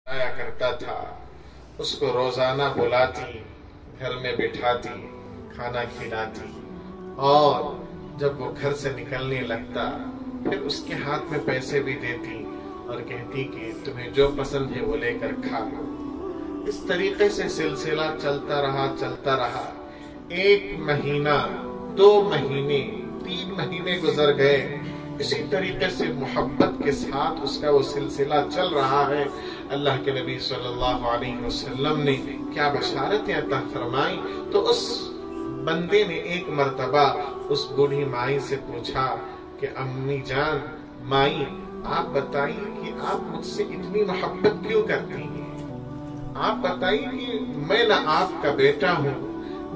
آیا کرتا تھا، اس کو روزانہ بلاتی، گھر میں بٹھاتی، کھانا کھلاتی، اور جب وہ گھر سے نکلنے لگتا پھر اس کے ہاتھ میں پیسے بھی دیتی اور کہتی کہ تمہیں جو پسند ہے وہ لے کر کھا لو۔ اس طریقے سے سلسلہ چلتا رہا۔ 1 مہینہ، 2 مہینے، 3 مہینے گزر گئے، اسی طریقے سے محبت کے ساتھ اس کا وہ سلسلہ چل رہا ہے۔ اللہ کے نبی صلی اللہ علیہ وسلم نے کیا بشارتیں عطا فرمائی، تو اس بندے نے ایک مرتبہ اس بوڑھی مائی سے پوچھا کہ امی جان، مائی آپ بتائیے کہ آپ مجھ سے اتنی محبت کیوں کرتی ہیں؟ آپ بتائیے کہ میں نہ آپ کا بیٹا ہوں،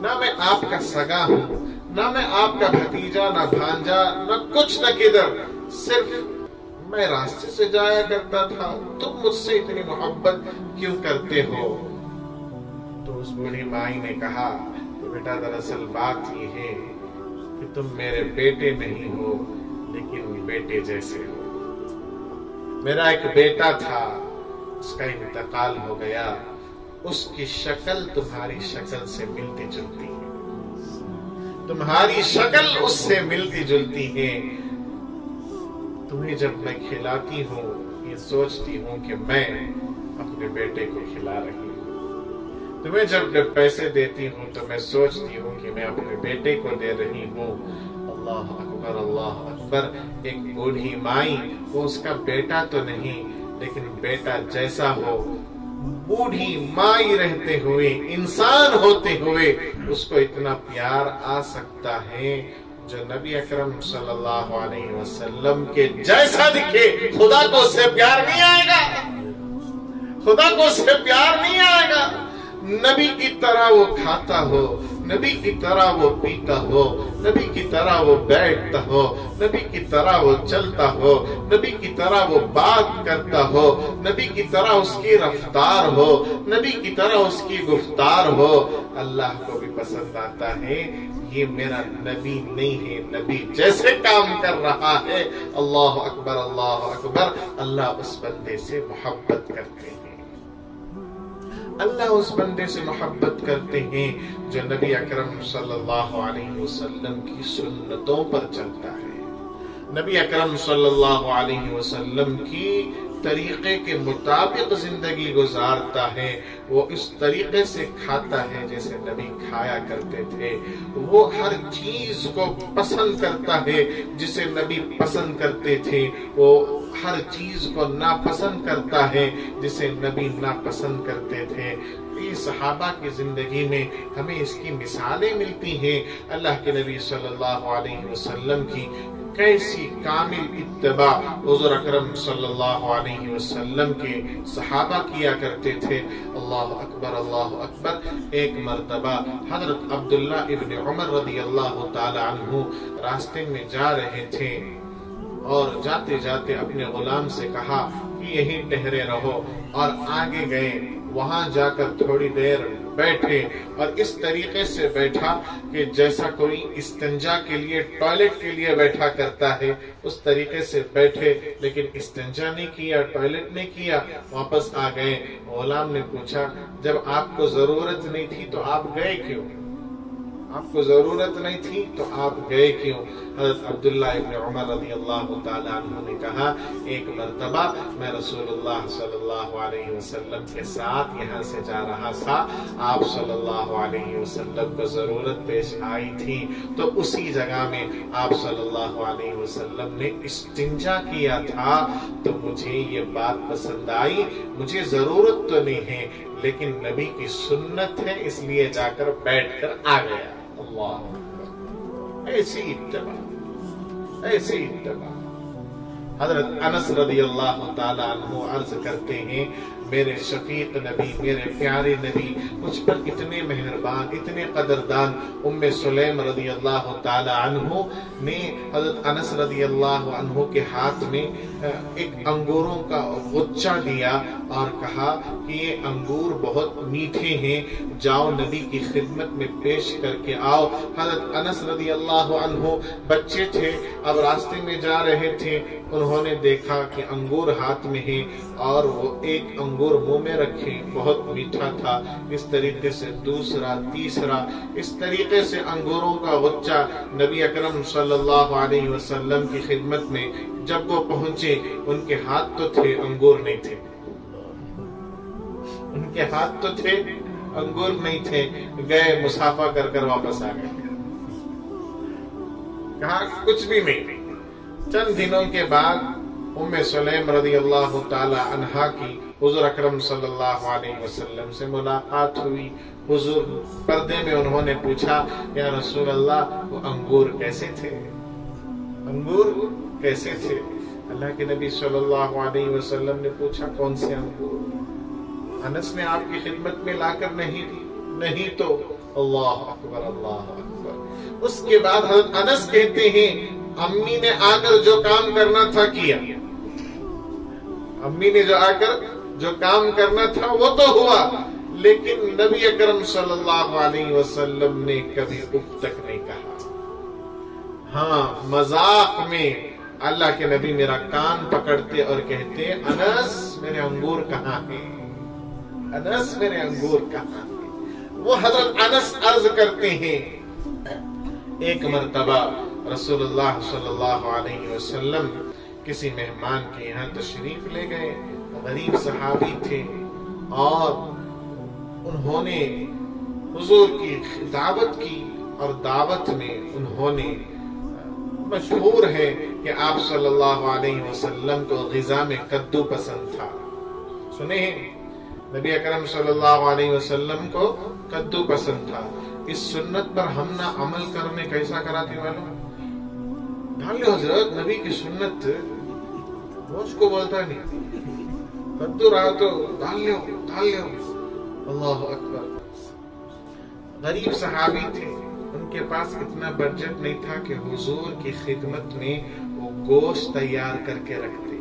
نہ میں آپ کا سگا ہوں، نہ میں آپ کا بھتیجا، نہ بھانجا، نہ کچھ نہ کدھر، صرف میں راستے سے جایا کرتا تھا، تم مجھ سے اتنی محبت کیوں کرتے ہو؟ تو اس بوڑھی مائی نے کہا کہ بیٹا دراصل بات یہ ہے کہ تم میرے بیٹے نہیں ہو لیکن بیٹے جیسے ہو۔ میرا ایک بیٹا تھا، اس کا انتقال ہو گیا، اس کی شکل تمہاری شکل سے ملتی جلتی ہے، تمہاری شکل اس سے ملتی جلتی ہے۔ تمہیں جب میں کھلاتی ہوں یہ سوچتی ہوں کہ میں اپنے بیٹے کو کھلا رہی ہوں، تمہیں جب پیسے دیتی ہوں تو میں سوچتی ہوں کہ میں اپنے بیٹے کو دے رہی ہوں۔ اللہ اکبر، اللہ اکبر۔ ایک بوڑھی مائی، وہ اس کا بیٹا تو نہیں لیکن بیٹا جیسا ہو، بوڑھی مائی رہتے ہوئے، انسان ہوتے ہوئے اس کو اتنا پیار آ سکتا ہے جو نبی اکرم صلی اللہ علیہ وسلم کے جیسا دکھے خدا کو اس سے پیار نہیں آئے گا، خدا کو اس سے پیار نہیں آئے گا۔ نبی کی طرح وہ کھاتا ہو، نبی کی طرح وہ پیتا ہو، نبی کی طرح وہ بیٹھتا ہو، نبی کی طرح وہ چلتا ہو، نبی کی طرح وہ بات کرتا ہو، نبی کی طرح اس کی رفتار ہو، نبی کی طرح اس کی گفتار ہو، اللہ کو بھی پسند آتا ہے۔ یہ میرا نبی نہیں ہے، نبی جیسے کام کر رہا ہے۔ اللہ اکبر، اللہ اکبر۔ اللہ اس بندے سے محبت کرتے ہیں، اللہ اس بندے سے محبت کرتے ہیں جو نبی اکرم صلی اللہ علیہ وسلم کی سنتوں پر چلتا ہے، نبی اکرم صلی اللہ علیہ وسلم کی طریقے کے مطابق زندگی گزارتا ہے، وہ اس طریقے سے کھاتا ہے جیسے نبی کھایا کرتے تھے، وہ ہر چیز کو پسند کرتا ہے جسے نبی پسند کرتے تھے، وہ ہر چیز کو ناپسند کرتا ہے جسے نبی ناپسند کرتے تھے۔ یہ صحابہ کی زندگی میں ہمیں اس کی مثالیں ملتی ہیں، اللہ کے نبی صلی اللہ علیہ وسلم کی کیسی کامل اتباع حضور اکرم صلی اللہ علیہ وسلم کے صحابہ کیا کرتے تھے۔ اللہ اکبر، اللہ اکبر۔ ایک مرتبہ حضرت عبداللہ ابن عمر رضی اللہ تعالی عنہ راستے میں جا رہے تھے اور جاتے جاتے اپنے غلام سے کہا کہ یہیں ٹھہرے رہو، اور آگے گئے، وہاں جا کر تھوڑی دیر بیٹھے اور اس طریقے سے بیٹھا کہ جیسا کوئی استنجا کے لیے، ٹوائلٹ کے لیے بیٹھا کرتا ہے، اس طریقے سے بیٹھے، لیکن استنجا نہیں کیا، ٹوائلٹ نہیں کیا، واپس آ گئے۔ غلام نے پوچھا جب آپ کو ضرورت نہیں تھی تو آپ گئے کیوں؟ آپ کو ضرورت نہیں تھی تو آپ گئے کیوں؟ حضرت عبداللہ ابن عمر رضی اللہ تعالیٰ عنہ نے کہا ایک مرتبہ میں رسول اللہ صلی اللہ علیہ وسلم کے ساتھ یہاں سے جا رہا تھا، آپ صلی اللہ علیہ وسلم کو ضرورت پیش آئی تھی، تو اسی جگہ میں آپ صلی اللہ علیہ وسلم نے استنجا کیا تھا، تو مجھے یہ بات پسند آئی، مجھے ضرورت تو نہیں ہے لیکن نبی کی سنت ہے، اس لیے جا کر بیٹھ کر آ گیا۔ اللہ، ایسی اتباع، ایسی اتباع۔ حضرت انس رضی اللہ تعالی عنہ عرض کرتے ہیں میرے شفیق نبی، میرے پیارے نبی مجھ پر اتنے مہربان، اتنے قدردان۔ ام سلیم رضی اللہ تعالی عنہ نے حضرت انس رضی اللہ عنہ کے ہاتھ میں ایک انگوروں کا غچہ دیا اور کہا کہ یہ انگور بہت میٹھے ہیں، جاؤ نبی کی خدمت میں پیش کر کے آؤ۔ حضرت انس رضی اللہ عنہ بچے تھے، اب راستے میں جا رہے تھے، انہوں نے دیکھا کہ انگور ہاتھ میں ہے اور وہ ایک انگور منہ میں رکھے، بہت میٹھا تھا، اس طریقے سے دوسرا، تیسرا، اس طریقے سے انگوروں کا غچہ نبی اکرم صلی اللہ علیہ وسلم کی خدمت میں جب وہ پہنچے، ان کے ہاتھ تو تھے، انگور نہیں تھے، ان کے ہاتھ تو تھے، انگور نہیں تھے، گئے مصافحہ کر کر واپس آ گئے، کہا کچھ بھی نہیں۔ چند دنوں کے بعد ام سلیم رضی اللہ تعالی عنہا کی حضور اکرم صلی اللہ علیہ وسلم سے ملاقات ہوئی۔ حضور پردے میں انہوں نے پوچھا، یا رسول اللہ وہ انگور کیسے تھے؟ انگور کیسے تھے؟ اللہ کے نبی صلی اللہ علیہ وسلم نے پوچھا، کون سے انگور؟ انس نے آپ کی خدمت میں لا کر نہیں تو اللہ اکبر، اللہ اکبر۔ اس کے بعد حضرت انس کہتے ہیں، امی نے آ کر جو کام کرنا تھا کیا، امی نے جو کام کرنا تھا وہ تو ہوا، لیکن نبی اکرم صلی اللہ علیہ وسلم نے کبھی اف تک نہیں کہا۔ ہاں، مذاق میں اللہ کے نبی میرا کان پکڑتے اور کہتے، انس میرے انگور کہاں ہیں؟ انس میرے انگور کہاں ہیں؟ وہ حضرت انس عرض کرتے ہیں، ایک مرتبہ رسول اللہ صلی اللہ علیہ وسلم کسی مہمان کے یہاں تشریف لے گئے، غریب صحابی تھے، اور انہوں نے حضور کی دعوت کی، اور دعوت میں انہوں نے، مشہور ہے کہ آپ صلی اللہ علیہ وسلم کو غذا میں کدو پسند تھا، سنے ہیں نبی اکرم صلی اللہ علیہ وسلم کو کدو پسند تھا۔ اس سنت پر ہم نہ عمل کرنے کیسا کراتے والوں، ڈال لو حضرت، نبی کی سنت مجھ کو بولتا نہیں، کدو رہا تو ڈال لو اللہ اکبر۔ غریب صحابی تھے، ان کے پاس اتنا بجٹ نہیں تھا کہ حضور کی خدمت میں وہ گوشت تیار کر کے رکھتے۔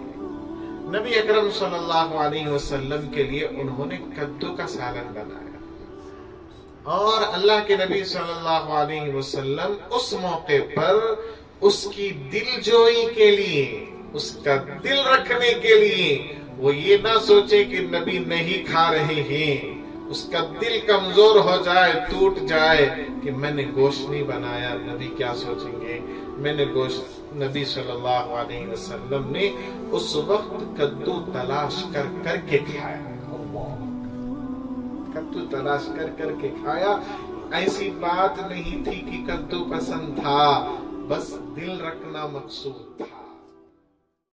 نبی اکرم صلی اللہ علیہ وسلم کے لیے انہوں نے کدو کا سالن بنایا، اور اللہ کے نبی صلی اللہ علیہ وسلم اس موقع پر اس کی دل جوئی کے لیے، اس کا دل رکھنے کے لیے، وہ یہ نہ سوچے کہ نبی نہیں کھا رہے ہیں، اس کا دل کمزور ہو جائے، ٹوٹ جائے کہ میں نے گوشت نہیں بنایا، نبی کیا سوچیں گے، میں نے گوشت۔ نبی صلی اللہ علیہ وسلم نے اس وقت کدو تلاش کر کر کے کھایا، کدو تلاش کر کر کے کھایا۔ ایسی بات نہیں تھی کہ کدو پسند تھا، بس دل رکھنا مقصود تھا۔